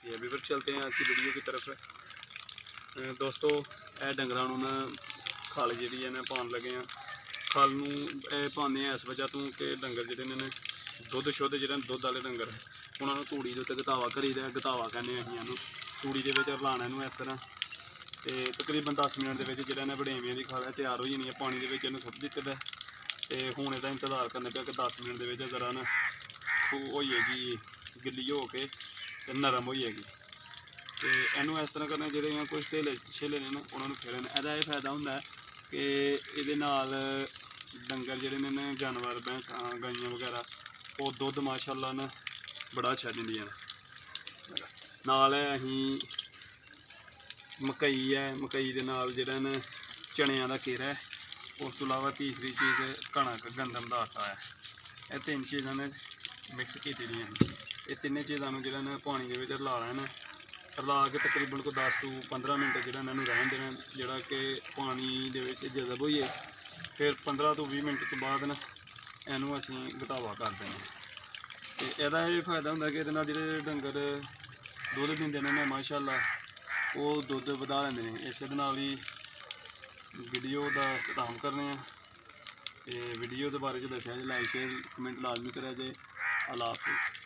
जी अभी फिर चलते हैं आज की वीडियो की तरफ। दोस्तों यह डंगरां नूं ना खल जिहड़ी है ना पाउण लगे हैं। खल नूं पाउने इस वजह तो कि डंगर जिहड़े ने दुध शुद्ध जिहड़े दुध वाले डंगर उन्होंने तूड़ी के उत्ते गतावा करीदा। गतावा कहने असीं इहनूं तूड़ी दे विच रलाणा इहनूं इस तरह ते तकरीबन 10 मिनट दे विच जिहड़ा इहने वडेवियां दी खल है तैयार हो जानी है। पानी दे विच इहनूं सुੱਟ दित्ते दा ते हुण इहदा इंतजार करना पिया कि 10 मिनट दे विच जरा ना हो जाएगी गिल्ली हो के ते नरम हो जाएगी। तो इनू इस तरह करना जो कुछ धेले छेले ने ना उन्होंने फेरन। यदा यह फायदा होंगे कि ये डंगर जोड़े ने जानवर भैंसा गाइयां वगैरह वो दुध माशाअल्लाह ने बड़ा अच्छा दिंदियां नाल है। अहीं मकई है, मकई के नाल जिहड़ा ने चनिया का घेरा है। उस तो इलावा तीसरी चीज़ कणक गंदम का आटा है। ये तीन चीज़ा ने मिक्स की दी हैं। ये तीनों चीज़ों जो पानी के रला लेना। रला के तकरीबन को 10 to 15 मिनट जो इन्होंने रहन देना जोड़ा कि पानी के जज़ब होइए। फिर 15 to 20 मिनट तो बाद ना इनू असी गतावा कर देना। तो यदा ये फायदा होंगे कि ये डंगर दुध दिंदे ने माशाअल्लाह वो दुध वधा लेंदे ने। इस नाल ही वीडियो का खत्म करने तो वीडियो के बारे दसिया जे, लाइक शेयर कमेंट लाजमी करें जे। अल्लाह हाफिज़।